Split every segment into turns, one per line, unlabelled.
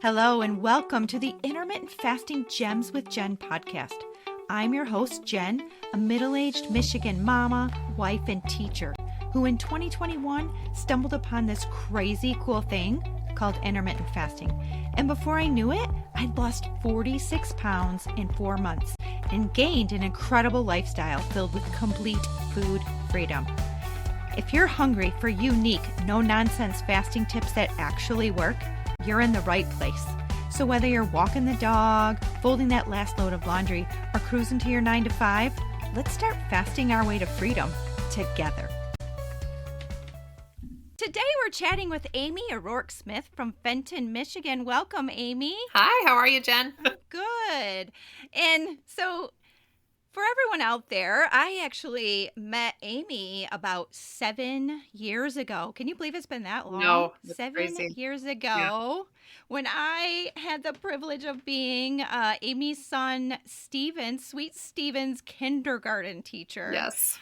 Hello and welcome to the Intermittent Fasting Gems with Jen podcast. I'm your host, Jen, a middle-aged Michigan mama, wife, and teacher who in 2021 stumbled upon this crazy cool thing called intermittent fasting. And before I knew it, I'd lost 46 pounds in 4 months and gained an incredible lifestyle filled with complete food freedom. If you're hungry for unique, no-nonsense fasting tips that actually work, you're in the right place. So whether you're walking the dog, folding that last load of laundry, or cruising to your 9 to 5, let's start fasting our way to freedom together. Today we're chatting with Amy O'Rourke Smith from Fenton, Michigan. Welcome, Amy.
Hi, how are you, Jen?
I'm good. And so for everyone out there, I actually met Amy about 7 years ago. Can you believe it's been that long?
No, that's
7
crazy.
years ago, when I had the privilege of being Amy's son, Sweet Steven's kindergarten teacher.
Yes.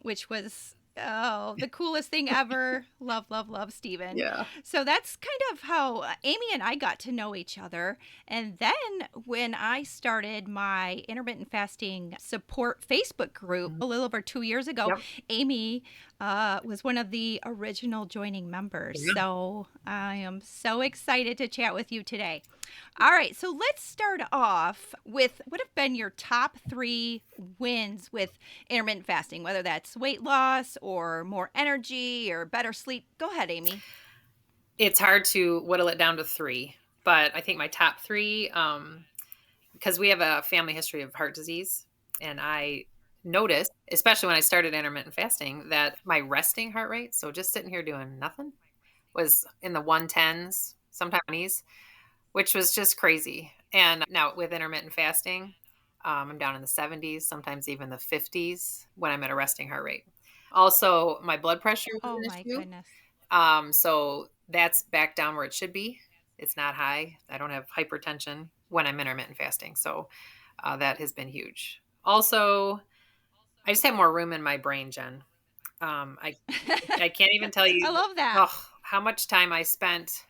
Which was the coolest thing ever. Love, love, love Steven.
Yeah.
So that's kind of how Amy and I got to know each other. And then when I started my intermittent fasting support Facebook group a little over 2 years ago,
Yep.
Amy was one of the original joining members.
Yeah.
So I am so excited to chat with you today. All right, so let's start off with what have been your top 3 wins with intermittent fasting, whether that's weight loss or more energy or better sleep. Go ahead, Amy.
It's hard to whittle it down to 3, but I think my top 3, because we have a family history of heart disease, and I noticed, especially when I started intermittent fasting, that my resting heart rate, so just sitting here doing nothing, was in the 110s, sometimes 20s, which was just crazy. And now with intermittent fasting, I'm down in the 70s, sometimes even the 50s when I'm at a resting heart rate. Also, my blood pressure was
Oh
an
my
issue.
goodness.
So that's back down where it should be. It's not high. I don't have hypertension when I'm intermittent fasting. So that has been huge. Also, I just have more room in my brain, Jen. I can't even tell you
I love that.
how much time I spent,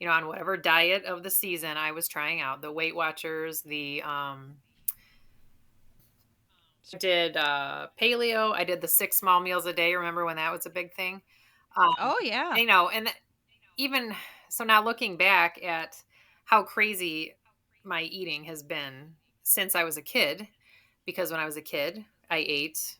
on whatever diet of the season I was trying out. The Weight Watchers, did Paleo. I did the 6 small meals a day. Remember when that was a big thing?
Oh yeah.
And even so now looking back at how crazy my eating has been since I was a kid, because when I was a kid, I ate,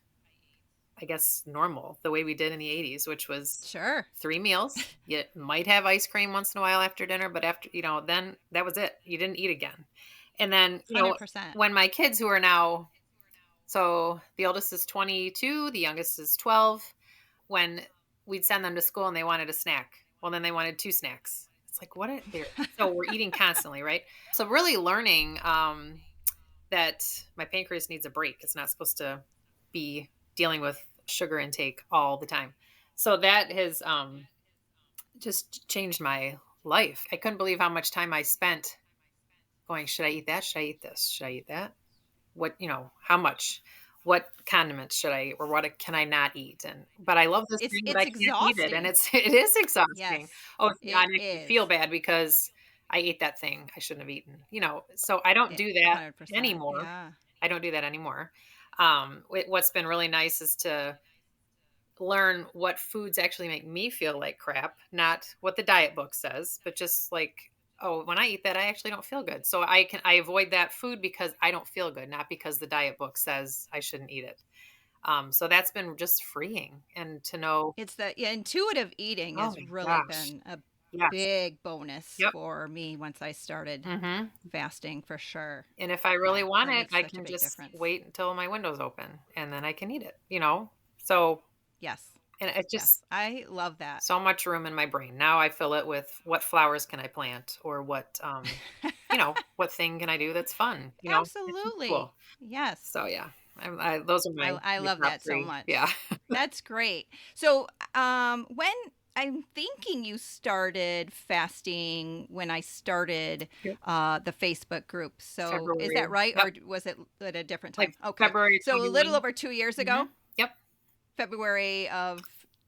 I guess, normal, the way we did in the 80s, which was
Sure.
3 meals. You might have ice cream once in a while after dinner, but after, then that was it. You didn't eat again. And then,
100%.
when my kids who are now, so the oldest is 22, the youngest is 12, when we'd send them to school and they wanted a snack, well, then they wanted 2 snacks. It's like, what are they? So we're eating constantly, right? So really learning that my pancreas needs a break. It's not supposed to be dealing with sugar intake all the time. So that has just changed my life. I couldn't believe how much time I spent going, should I eat that? Should I eat this? Should I eat that? What, how much? What condiments should I, or what can I not eat? But I love this thing, but I can't eat it. And it is exhausting.
Yes,
Oh, yeah, and I
is.
feel bad because I ate that thing I shouldn't have eaten, so I don't do that
100%.
anymore.
Yeah.
I don't do that anymore. What's been really nice is to learn what foods actually make me feel like crap, not what the diet book says, but just like, oh, when I eat that, I actually don't feel good. So I avoid that food because I don't feel good, not because the diet book says I shouldn't eat it. So that's been just freeing, and to know
It's the intuitive eating has
my
really
gosh.
been a
Yes.
big bonus
Yep.
for me once I started
Mm-hmm.
fasting, for sure.
And if I really want
that
it,
makes
I
such a
can
big
just
difference.
wait until my window's open and then I can eat it, So,
Yes.
and it's
Yes.
just
I love that.
so much room in my brain. Now I fill it with what flowers can I plant, or what, what thing can I do that's fun? It's just
Absolutely.
cool.
Yes.
So yeah, those are my
I love
top
that so
3.
much.
Yeah.
That's great. So, when I'm thinking you started fasting when I started
Yep.
the Facebook group. So is
February.
that right?
Yep.
Or was it at a different time?
Like
Okay.
February
So a little
21.
over 2 years ago,
Yep.
February of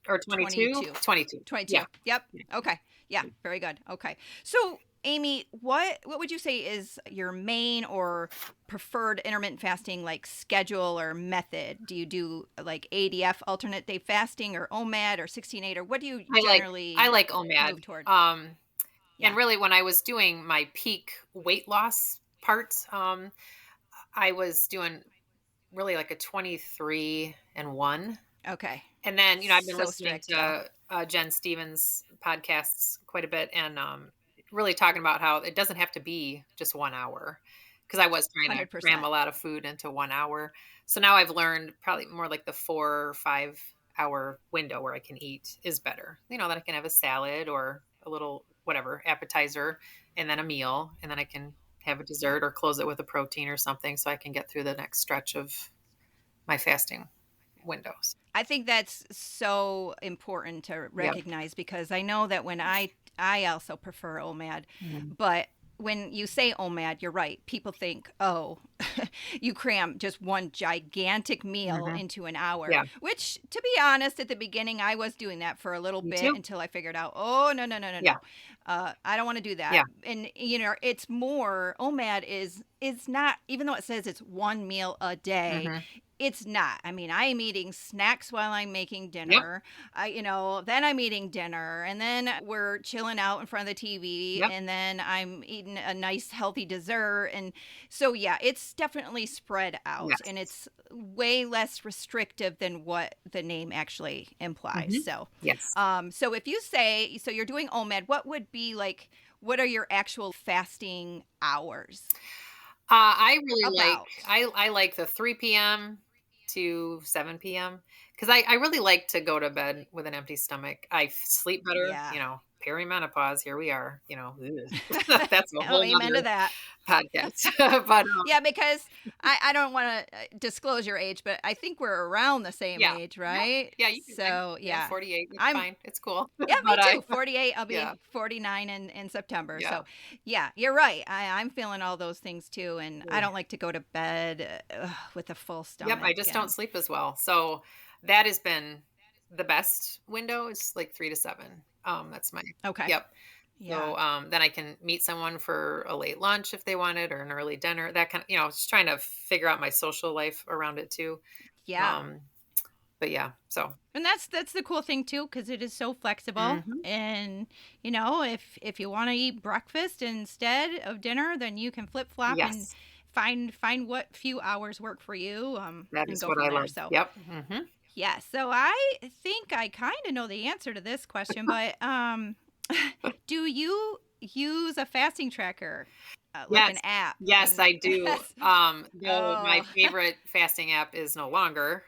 Or 22.
22.
22.
22.
Yeah.
Yep. Okay. Yeah, very good. Okay. So, Amy, what would you say is your main or preferred intermittent fasting like schedule or method? Do you do like ADF alternate day fasting or OMAD or 16/8 or what do you
I
generally
like OMAD.
move toward?
And
Yeah.
really when I was doing my peak weight loss part, I was doing really like a 23 and 1.
Okay.
And then, I've been
So
listening
strict. Yeah.
to Jen Stevens podcasts quite a bit and really talking about how it doesn't have to be just 1 hour because I was trying to cram
100%.
a lot of food into 1 hour. So now I've learned probably more like the 4 or 5 hour window where I can eat is better. That I can have a salad or a little whatever appetizer and then a meal and then I can have a
Yep.
dessert or close it with a protein or something so I can get through the next stretch of my fasting windows.
I think that's so important to
Yep.
recognize because I know that when I also prefer OMAD,
Mhm.
but when you say OMAD, you're right. People think, oh, you cram just one gigantic meal
Mhm.
into an hour,
Yeah.
which, to be honest, at the beginning, I was doing that for a little
Me
bit
too.
until I figured out, oh, no, no, no, no,
Yeah.
no. I don't want to do
Yeah.
that. And, it's more, OMAD is not, even though it says it's one meal a day,
Mhm.
it's not. I mean, I am eating snacks while I'm making
Yep.
dinner. Then I'm eating dinner, and then we're chilling out in front of the TV,
Yep.
and then I'm eating a nice healthy dessert. And so, yeah, it's definitely spread out, and
Yes.
it's way less restrictive than what the name actually implies.
Mhm.
So,
Yes.
so if you say so, you're doing OMAD. What would be like? What are your actual fasting hours?
I really like
About.
I like the 3 p.m. to 7 p.m. because I really like to go to bed with an empty stomach. I sleep better,
Yeah.
perimenopause, here we are, that's a
Oh,
whole
amen to
nother
that.
podcast. But,
Yeah, because I don't want to disclose your age, but I think we're around the same
yeah.
age,
Yeah.
right?
Yeah, you can
So,
I'm
yeah.
48, it's
I'm
fine, it's cool.
Yeah, me
But I
too. 48. I'll
yeah,
be 49 in September.
yeah.
So, yeah, you're right. I'm feeling all those things too, and I
Yeah.
don't like to go to bed with a full
Yep, I
stomach.
just don't
And
sleep as well. So that has been the best window is like 3 to 7. That's my
okay,
yep.
yeah,
So then I can meet someone for a late lunch if they wanted or an early dinner. That kind of, just trying to figure out my social life around it too.
yeah.
Um, but yeah, so
And that's the cool thing too, because it is so flexible.
mhm.
And if you want to eat breakfast instead of dinner, then you can flip flop and
Yes,
find what few hours work for you,
that
and
is
go
what
from
I
there.
love.
So
Yep. Hmm.
yeah, so I think I kind of know the answer to this question, but do you use a fasting tracker, like an
Yes.
app?
Yes,
And
I do. Though my
oh,
favorite fasting app is no longer.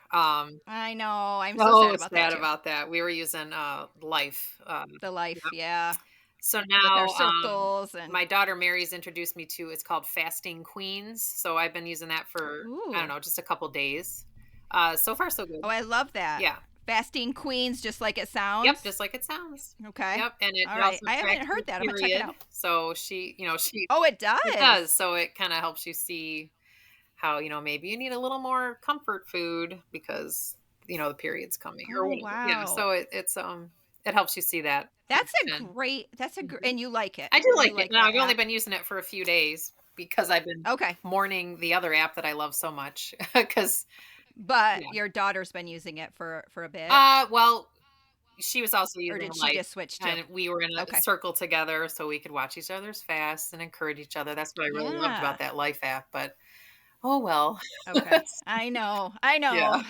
I know. I'm so sad
So
about that
sad
too.
about that. We were using, Life,
The life,
yep.
yeah,
So
with our
now,
circles and
my daughter Mary's introduced me to it's called Fasting Queens, so I've been using that for, I don't
ooh.
know, just a couple days. So far so
Oh,
good.
I love that.
Yeah.
Fasting queens, just like it
Yep,
sounds.
just like it sounds.
Okay.
Yep, and it
All right.
also
I
tracks
haven't
your
heard that. I'm gonna check it
period.
out.
So she
Oh, it
it does.
does.
So it kinda helps you see how, maybe you need a little more comfort food because, the period's coming or
Oh,
whatever. Yeah,
wow.
so it helps you see that connection. Mhm.
and you like it.
I do
You
like it.
like
Now
that
I've only
app.
been using it for a few days because I've been
Okay.
mourning the other app that I love so much. Because
But
yeah.
your daughter's been using it for a bit,
Well, she was also
or
using
did she
Life,
just switch too?
and we were in a
Okay.
circle together so we could watch each other's fasts and encourage each other. That's what I really loved
Yeah.
about that Life app, but oh well.
Okay. I know. I
Yeah.
know.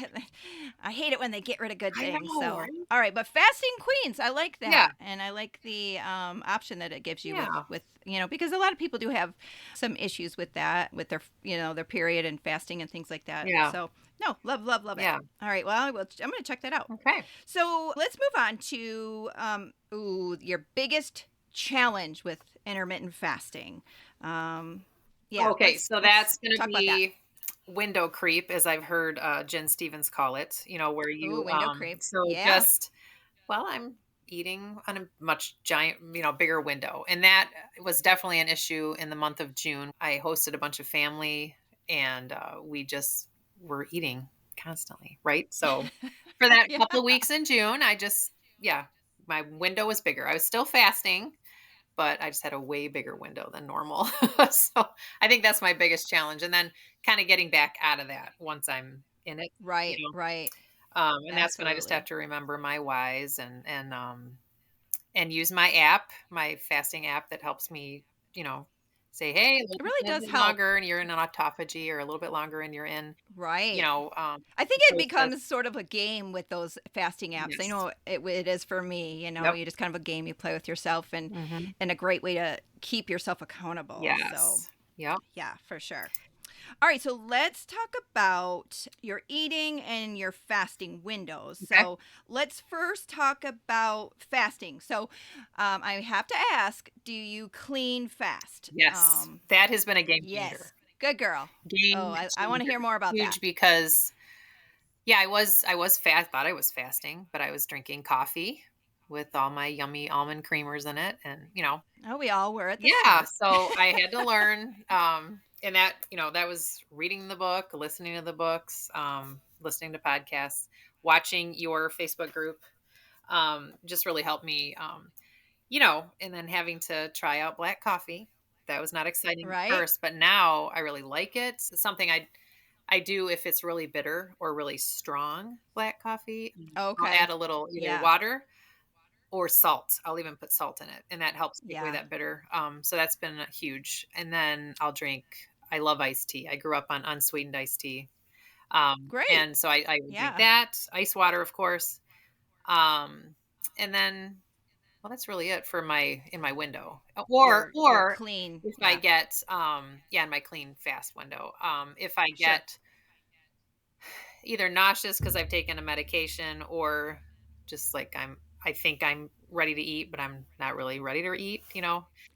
I hate it when they get rid of good
I
things.
know,
So,
right?
all right, but fasting queens, I like
Yeah.
that. And I like the option that it gives you
Yeah.
with, because a lot of people do have some issues with that, with their, their period and fasting and things like that.
Yeah.
So, no, love, love, love it.
Yeah.
All right. Well, I'm going to check that out.
Okay.
So let's move on to your biggest challenge with intermittent fasting. Yeah,
Okay, so
let's
that's gonna
talk about that.
be window creep, as I've heard, Jen Stevens call it, where
Ooh,
you,
window creep.
so
Yeah.
just well, I'm eating on a much giant, bigger window, and that was definitely an issue in the month of June. I hosted a bunch of family, and, we just were eating constantly, right? So, for that
Yeah.
couple weeks in June, I just yeah, my window was bigger. I was still fasting, but I just had a way bigger window than normal. So I think that's my biggest challenge. And then kind of getting back out of that once I'm in it,
Right, right.
and that's when I just have
Absolutely.
to remember my whys and use my app, my fasting app that helps me, you know, say, hey, a
It really
little
does
bit
help.
longer and you're in an autophagy, or a little bit longer and you're in, you
Right.
know,
I think it
ketosis.
becomes sort of a game with those fasting apps. I
Yes.
know it is for me.
Yep.
You just kind of a game you play with yourself,
Hmm.
and a great way to keep yourself accountable. So,
Yes. Yep.
yeah, for sure. All right, so let's talk about your eating and your fasting windows.
Okay.
So let's first talk about fasting. So I have to ask, do you clean fast?
Yes. That has been a game changer.
Yes, good girl. Oh,
Game
I want to
changer.
hear more about that.
Huge, because yeah, I was fast, thought I was fasting, but I was drinking coffee with all my yummy almond creamers in it, and
Oh, we all were at the
yeah,
start.
so I had to learn, and that, that was reading the book, listening to the books, listening to podcasts, watching your Facebook group, just really helped me, and then having to try out black coffee. That was not exciting at
Right?
first, but now I really like it. It's something I do if it's really bitter or really strong black coffee. I'll add
Okay.
a little either
Yeah.
water or salt. I'll even put salt in it, and that helps take away
Yeah.
that bitter. So that's been huge. And then I'll drink. I love iced tea. I grew up on unsweetened iced tea,
Great.
and so I would drink
Yeah.
that. Ice water, of course. Um, and then, well, that's really it for my in my window.
Your
Or
clean.
if I
Yeah.
get yeah, in my clean fast window. If I
Sure.
get either nauseous because I've taken a medication, or just like I think I'm ready to eat, but I'm not really ready to eat,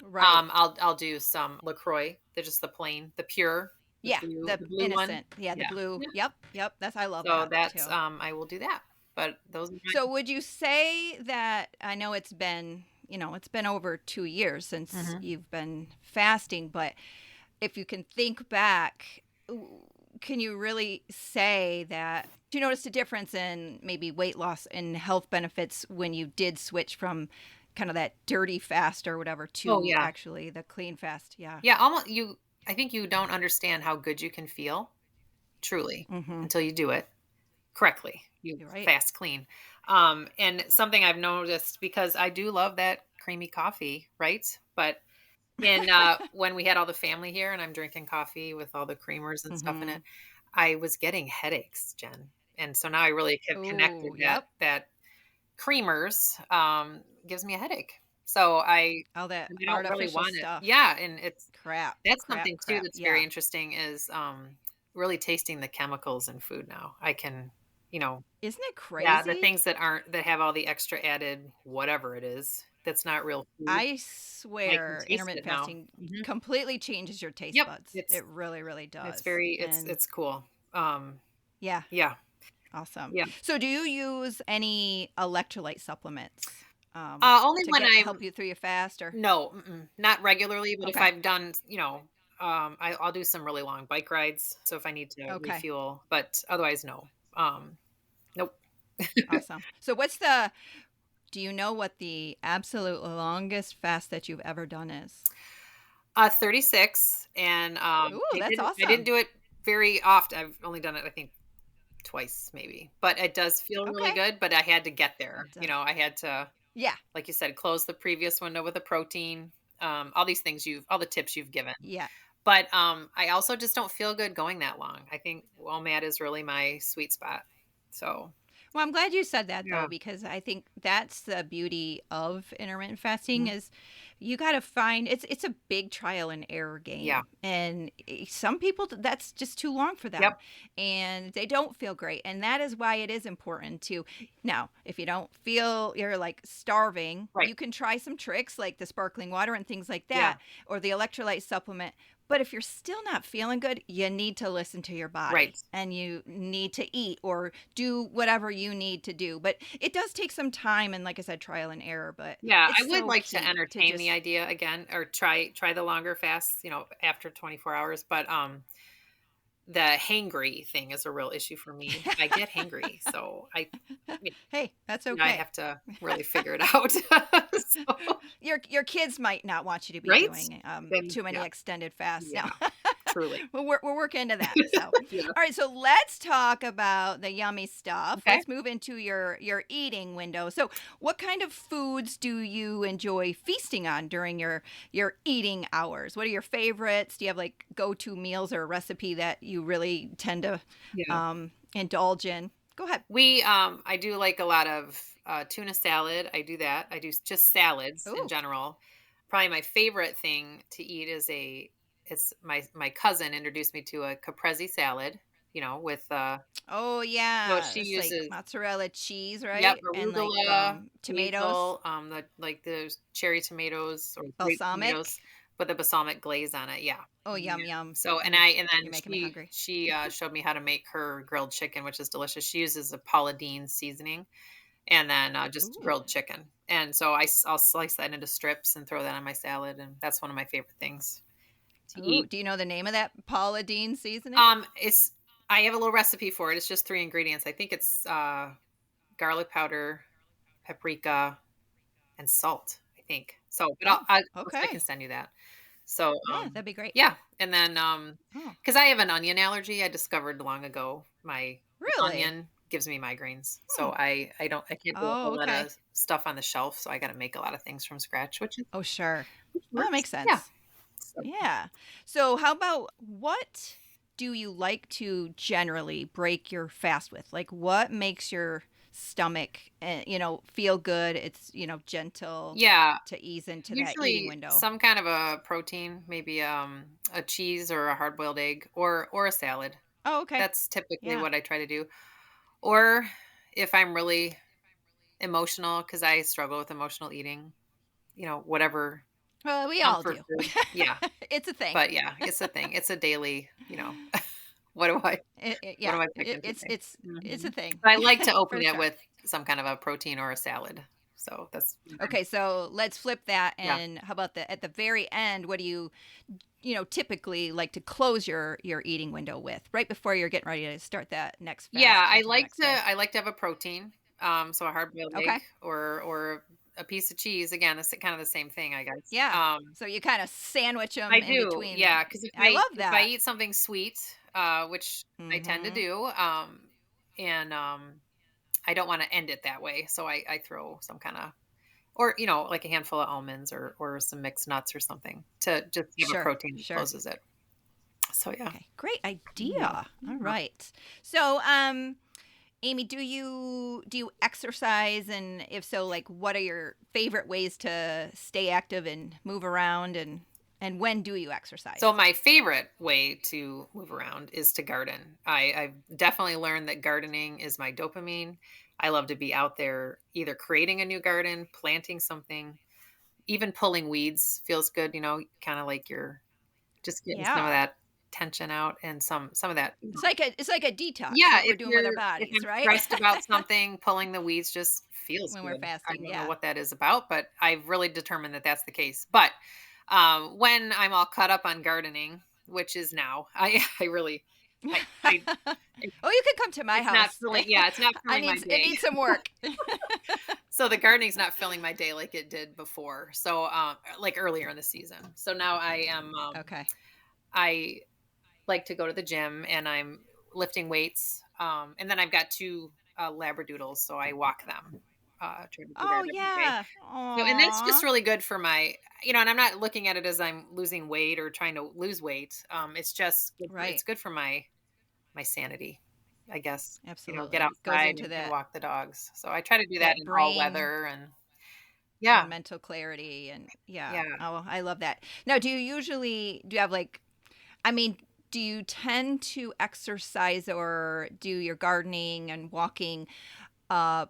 Right.
I'll do some LaCroix. They're just the plain, the pure,
Yeah. The
the blue one.
innocent. Yeah, the
Yeah.
blue.
Yeah.
Yep. Yep. That's I love
So
that
that's
too.
I will do that. But those are
So would you say that I know it's been over 2 years since
Mhm.
you've been fasting, but if you can think back, can you really say that do you notice a difference in maybe weight loss and health benefits when you did switch from kind of that dirty fast or whatever
Oh
to
yeah.
actually the clean fast? Yeah.
Yeah, almost I think you don't understand how good you can feel, truly,
Mhm.
until you do it correctly. You
You're right.
fast clean. And something I've noticed, because I do love that creamy coffee, right? But in when we had all the family here and I'm drinking coffee with all the creamers and stuff in it,
Mhm.
I was getting headaches, Jen. And so now I really have connected
Oh,
that
yep.
creamers gives me a headache. So
All that
I don't really
artificial
want it.
stuff.
Yeah, and
Crap,
that's
crap,
something too
crap.
that's very
Yeah.
interesting, is really tasting the chemicals in food now. I can, you know,
Isn't it
yeah, the
crazy?
things that have all the extra added whatever it is that's not real food.
I
I can
swear
taste
intermittent
it now.
fasting
Mhm.
completely changes your taste
Yep,
buds. It really, really
it's
does.
very
And
it's cool. Um,
yeah,
yeah,
awesome.
yeah.
So, do you use any electrolyte supplements
Only
to
when
get
I'm
help you through your fast? Or
no, not regularly, but if
okay,
I've done, I'll do some really long bike rides. So if I need to
okay,
refuel, but otherwise, no. Nope.
awesome. So, do you know what the absolute longest fast that you've ever done is?
36, and
Ooh,
I
that's
didn't
awesome.
do it very often. I've only done it, I think, twice maybe, but it does feel really
Okay,
good. But I had to get
it
there.
does.
I had to,
Yeah,
like you said, close the previous window with a protein. All these things all the tips you've given.
yeah.
But I also just don't feel good going that long. I think WOMAD is really my sweet spot. So
Well, I'm glad you said that
yeah,
though, because I think that's the beauty of intermittent fasting
mhm,
is you got to find it's a big trial and error
yeah,
game, and some people that's just too long for them,
yep,
and they don't feel great, and that is why it is important to now if you don't feel you're like starving,
right,
you can try some tricks like the sparkling water and things like
yeah,
that, or the electrolyte supplement. But if you're still not feeling good, you need to listen to your
right.
body and you need to eat or do whatever you need to do. But it does take some time and, like I said, trial and error, but
Yeah,
it's
I would
so
like to
key to
entertain the
just,
idea again, or try the longer fasts, after 24 hours. But hangry thing is a real issue for me. I get hangry, so
Hey, that's
I
okay.
have to really figure it out. So,
Your kids might not want you to be
right?
doing
Then
too many
yeah,
extended fasts now.
yeah, truly.
We're working into that. So, all
Yeah.
right. So let's talk about the yummy stuff.
Okay.
Let's move into your eating window. So, what kind of foods do you enjoy feasting on during your eating hours? What are your favorites? Do you have like go-to meals or a recipe that you really tend to
Yeah.
indulge in? Go ahead.
I do like a lot of tuna salad. I do that. I do just salads in
Oh,
general. Probably my favorite thing to eat it's my cousin introduced me to a caprese salad, with
oh
no,
yeah.
she
It's like
uses,
mozzarella cheese,
yep,
right? And like
arugula,
tomatoes,
basil, the cherry tomatoes or grape tomatoes
balsamic.
with a balsamic glaze on it. Yeah.
Oh,
Yeah.
yum yum.
So
Ooh,
and then
you're making me hungry.
she showed me how to make her grilled chicken, which is delicious. She uses a Paula Deen seasoning and then just
Ooh.
grilled chicken. And so I'll slice that into strips and throw that on my salad, and that's one of my favorite things to
Ooh,
eat.
do you know the name of that Paula Deen seasoning?
It's I have a little recipe for it. It's just 3 ingredients. I think it's garlic powder, paprika, and salt, I think. So, but
Oh,
I can
okay.
send you that. So,
Yeah, that'd be great.
yeah, and then,
Oh,
because I have an onion allergy, I discovered long ago my
really?
onion gives me migraines.
Hmm.
So I can't do a
Oh,
whole lot
okay.
of stuff on the shelf, so I gotta make a lot of things from scratch,
Oh, sure.
which
Oh, that
works.
makes
Yeah.
sense.
So,
Yeah. So, how about what do you like to generally break your fast with? Like, what makes your stomach, feel good? It's, gentle
yeah,
to ease into that eating
usually
window.
some kind of a protein, maybe, a cheese or a hard-boiled egg or a salad.
Oh, okay.
That's typically
Yeah.
what I try to do. Or if I'm really emotional, because I struggle with emotional eating, whatever
Well, we all
comfort
do.
food. Yeah.
It's a thing.
But yeah, it's a thing. It's a daily, what do I what
Yeah,
do I pick in today?
it's a thing
But I like to open
for
it
sure.
with some kind of a protein or a salad. So that's
Okay, so let's flip that.
yeah.
And how about at the very end? What do you typically like to close your eating window with right before you're getting ready to start that next
Yeah,
fast into the next day?
I like to have a protein. So a hard-boiled egg
Okay,
or a piece of cheese. Again, that's kind of the same thing, I guess.
yeah. So you kind of sandwich
I
them in
do,
between.
yeah, because
I love
if I
that.
eat something sweet, which I tend to
Mm-hmm.
do, and I don't want to end it that way, so I throw some kind of or like a handful of almonds or some mixed nuts or something to just give a
Sure,
protein that
sure.
closes it. So yeah,
Okay, great
yeah,
idea. All
yeah.
right. So, Amy, do you exercise, and if so, like what are your favorite ways to stay active and move around, and when do you
So
exercise?
my favorite way to move around is to garden. I've definitely learned that gardening is my dopamine. I love to be out there either creating a new garden, planting something, even pulling weeds feels good, kind of like you're just getting some of
Yeah.
that tension out and some of that.
It's like a detox,
Yeah,
what we're doing with our
if
bodies,
I'm
right?
stressed about something, pulling the weeds just feels
When we're
good. I
fasting,
don't know
yeah.
what that is about, but I've really determined that that's the case. But when I'm all caught up on gardening, which is now, I really, I
Oh, you can come to my
it's not
house.
filling. Yeah, it's not
I
filling my
need it
day.
needs some work.
So the gardening's not filling my day like it did before. So like earlier in the season. So now I am.
Okay.
I like to go to the gym and I'm lifting weights. And then I've got 2 labradoodles, so I walk them. Try to do that
Oh
every day.
yeah.
So, and that's just
Aw.
really good for my, and I'm not looking at it as I'm losing weight or trying to lose weight. It's just it's
Right.
good for my sanity, I guess. Get
Absolutely. Goes
outside
into
and
that
walk the dogs. So I try to do that
that
in all
brain
weather and yeah,
and mental clarity, and yeah.
yeah.
Oh, I love that. Now, do you have like, I mean, do you tend to exercise or do your gardening and walking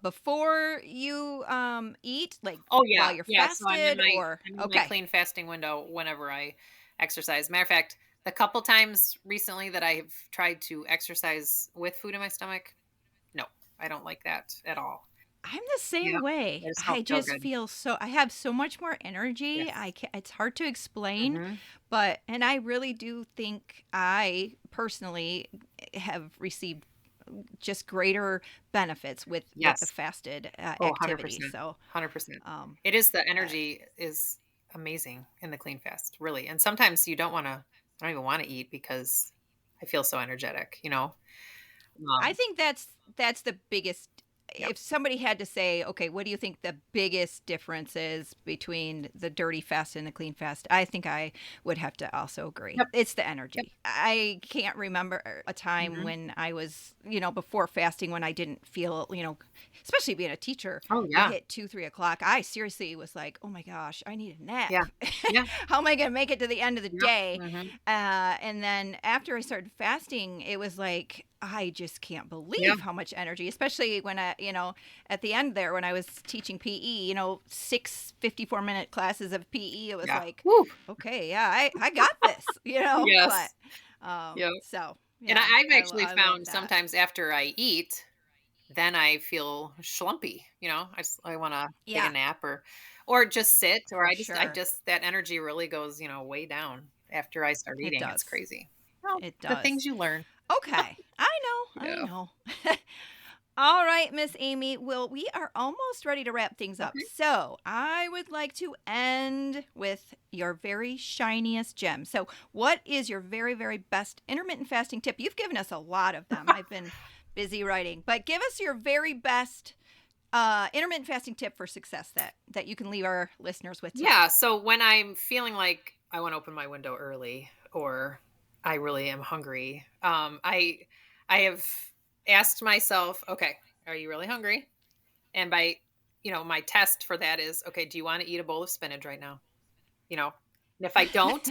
before you eat, like
Oh
while
yeah,
you're
yeah. So
fasted, or
I'm in my
okay.
clean fasting window whenever I exercise. Matter of fact, the couple times recently that I've tried to exercise with food in my stomach, no, I don't like that at all.
I'm the same
Yep.
way.
I just don't
I
feel
just
good.
feel I have so much more energy.
Yes.
It's hard to explain,
Hmm.
and I really do think I personally have received just greater benefits with the
Yes.
fasted
Oh,
activity.
100%.
So,
100%.
um,
It is the
uh,
energy is amazing in the clean fast, really. And sometimes you don't want to, I don't even want to eat because I feel so energetic, you know?
I
Um,
think that's the biggest.
yep.
If somebody had to say, okay, what do you think the biggest difference is between the dirty fast and the clean fast? I think I would have to also agree.
Yep.
It's the
Yep.
energy. I can't remember a time
Hmm.
when I was, before fasting when I didn't feel, especially being a teacher,
Oh,
you
yeah.
hit 2, 3 o'clock. I seriously was like, oh my gosh, I need a
Yeah.
nap.
Yeah.
How am I going to make it to the end of the
Yep.
day?
Hmm.
And then after I started fasting, it was like, I just can't
Yeah.
believe how much energy, especially when at the end there, when I was teaching PE, 6 54-minute classes of PE, it was
Yeah.
like,
Woo.
okay, yeah, I got this, but,
Yes. Yep.
so
And
yeah,
I've actually
I love
found
that.
sometimes after I eat, then I feel schlumpy, you know, I want to take a
Yeah,
nap or just sit, or
for
I
sure.
just, that energy really goes, you know, way down after I start
It
eating. It's
does.
crazy. Well,
It
the things
does.
you learn.
Okay. I
Yeah.
know. All right, Miss Amy. Well, we are almost ready to wrap things up.
Okay.
So I would like to end with your very shiniest gem. So, what is your very, very best intermittent fasting tip? You've given us a lot of them. I've been busy writing, but give us your very best intermittent fasting tip for success that you can leave our listeners with today.
Yeah. So when I'm feeling like I want to open my window early or I really am hungry, I have asked myself, okay, are you really hungry? And by, you know, my test for that is, okay, do you want to eat a bowl of spinach right now? You know, and if I don't,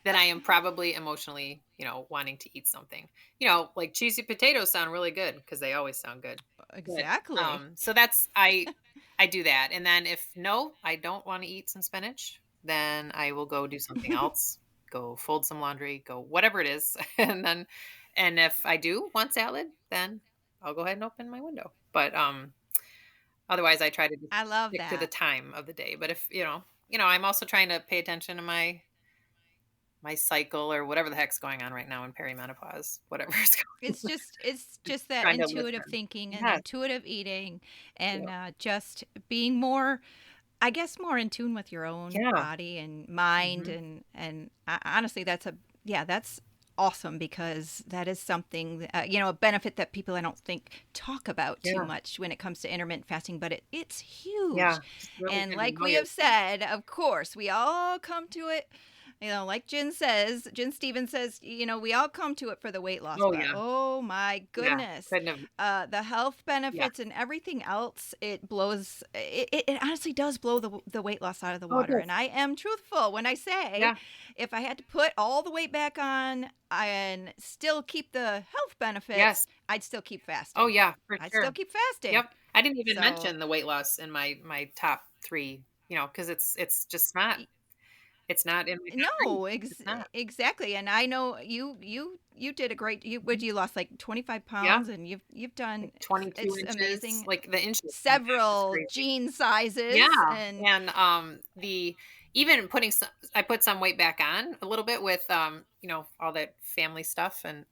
then I am probably emotionally, you know, wanting to eat something. You know, like cheesy potatoes sound really good because they always sound good. But
Exactly.
so that's I do that. And then if no, I don't want to eat some spinach, then I will go do something else. Go fold some laundry, go whatever it is. And if I do want salad, then I'll go ahead and open my window. But otherwise, I try to just
I love
stick to the
that.
time of the day. But if I'm also trying to pay attention to my cycle or whatever the heck's going on right now in perimenopause, whatever's going on.
It's just that
Trying to
intuitive
listen.
thinking and
Yes.
intuitive eating, and
Yep.
just being more, I guess, more in tune with your own
Yeah.
body and mind,
Hmm.
and honestly, that's awesome, because that is something, a benefit that people, I don't think, talk about too
Yeah.
much when it comes to intermittent fasting, but it's
Yeah.
huge.
Just really
And
kind of
like
know
we
your.
have said, of course, we all come to it. Like Jen Stevens says, we all come to it for the weight loss,
Oh
but
yeah.
oh my
Yeah.
goodness,
Couldn't have.
the health
Yeah.
benefits and everything else, it honestly does blow the weight loss out of the
Oh, it
water.
does.
And I am truthful when I say,
Yeah.
if I had to put all the weight back on and still keep the health benefits,
Yes.
I'd still keep
Oh
fasting.
yeah. For
I'd still
sure.
keep fasting.
Yep. I didn't even
So
mention the weight loss in my top three. You know, because it's just not. It's not in my top three.
no,
It's not.
exactly. And I know you did a great, you lost like 25
Yeah.
pounds, and you've done,
Like 22
it's
inches.
amazing,
Like the inches thing is just
several
crazy.
gene
Yeah,
sizes, and
and, the even putting some I put some weight back on a little bit with, all that family stuff and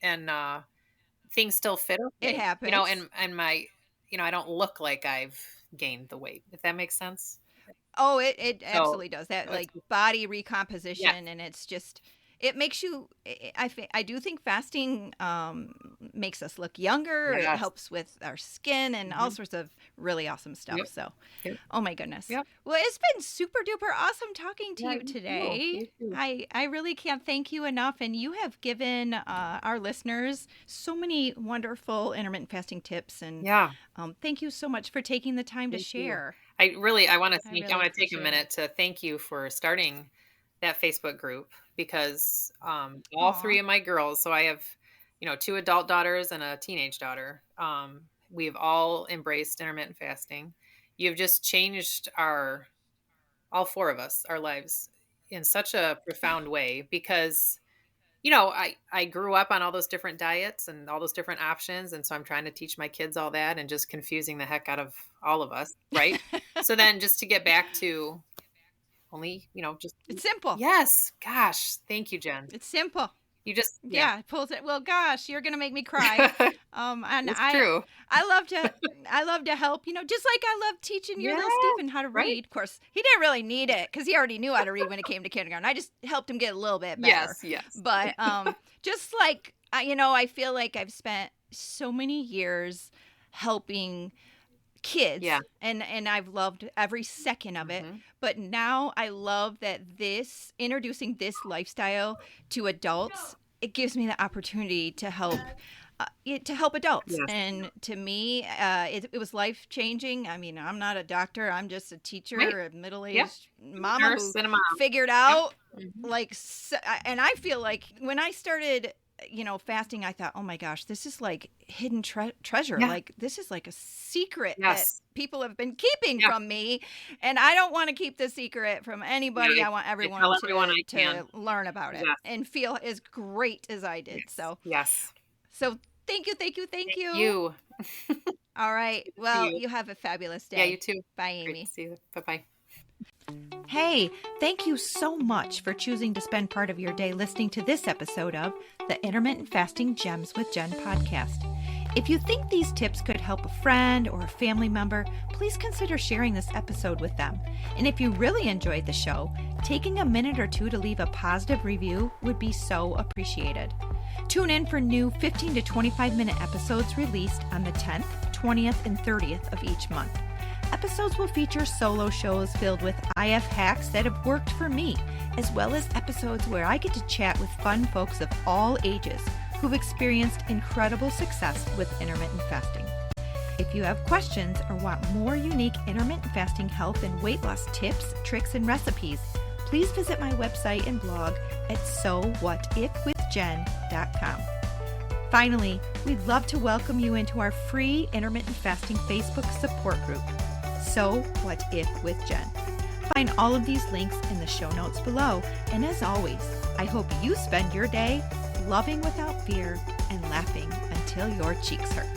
things still fit
it
okay,
happens.
and my I don't look like I've gained the weight, if that makes sense.
Oh, it
So,
absolutely does. That,
it's
like, body
yes,
recomposition, and it's just, it makes you. I do think fasting makes us look younger. It
yes.
helps with our skin and all
Mhm.
sorts of really awesome stuff.
Yep,
So,
yep,
oh my goodness.
yep.
Well, it's been super duper awesome talking to
Yeah,
you
you too,
today.
you too.
I really can't thank you enough, and you have given our listeners so many wonderful intermittent fasting tips, and
Yeah.
thank you so much for taking the time to
Thank you.
share.
I
I really
wanna take a
appreciate it.
minute to thank you for starting that Facebook group because, all
Aw.
3 of my girls so I have, 2 adult daughters and a teenage daughter, we've all embraced intermittent fasting. You've just changed our all 4 of us, our lives in such a profound way because, I grew up on all those different diets and all those different options. And so I'm trying to teach my kids all that and just confusing the heck out of all of us. Right. So then just to get back to only, just.
It's simple.
Yes. Gosh. Thank you, Jen.
It's simple.
You just,
yeah, it pulls it. Well, gosh, you're going to make me cry. And
it's true.
I love to help, just like I love teaching your little Stephen how to read.
Right.
Of course, he didn't really need it because he already knew how to read when it came to kindergarten. I just helped him get a little bit better.
Yes.
But just like, I feel like I've spent so many years helping kids, and I've loved every second of it. But now I love that introducing this lifestyle to adults, it gives me the opportunity to help adults. And to me, it was life changing. I mean, I'm not a doctor. I'm just a teacher, a middle-aged mama who figured out and I feel like when I started fasting, I thought, oh my gosh, this is like hidden treasure. Like this is like a secret that people have been keeping from me. And I don't want to keep the secret from anybody. I want everyone to learn about it and feel as great as I did. So thank you. Thank you. All right. Well, you have a fabulous day.
Yeah, you too.
Bye, Amy.
Great to see you. Bye-bye.
Hey, thank you so much for choosing to spend part of your day listening to this episode of the Intermittent Fasting Gems with Jen podcast. If you think these tips could help a friend or a family member, please consider sharing this episode with them. And if you really enjoyed the show, taking a minute or two to leave a positive review would be so appreciated. Tune in for new 15 to 25-minute episodes released on the 10th, 20th, and 30th of each month. Episodes will feature solo shows filled with IF hacks that have worked for me, as well as episodes where I get to chat with fun folks of all ages who've experienced incredible success with intermittent fasting. If you have questions or want more unique intermittent fasting health and weight loss tips, tricks, and recipes, please visit my website and blog at sowhatifwithjen.com. Finally, we'd love to welcome you into our free intermittent fasting Facebook support group, So What If with Jen. Find all of these links in the show notes below. And as always, I hope you spend your day loving without fear and laughing until your cheeks hurt.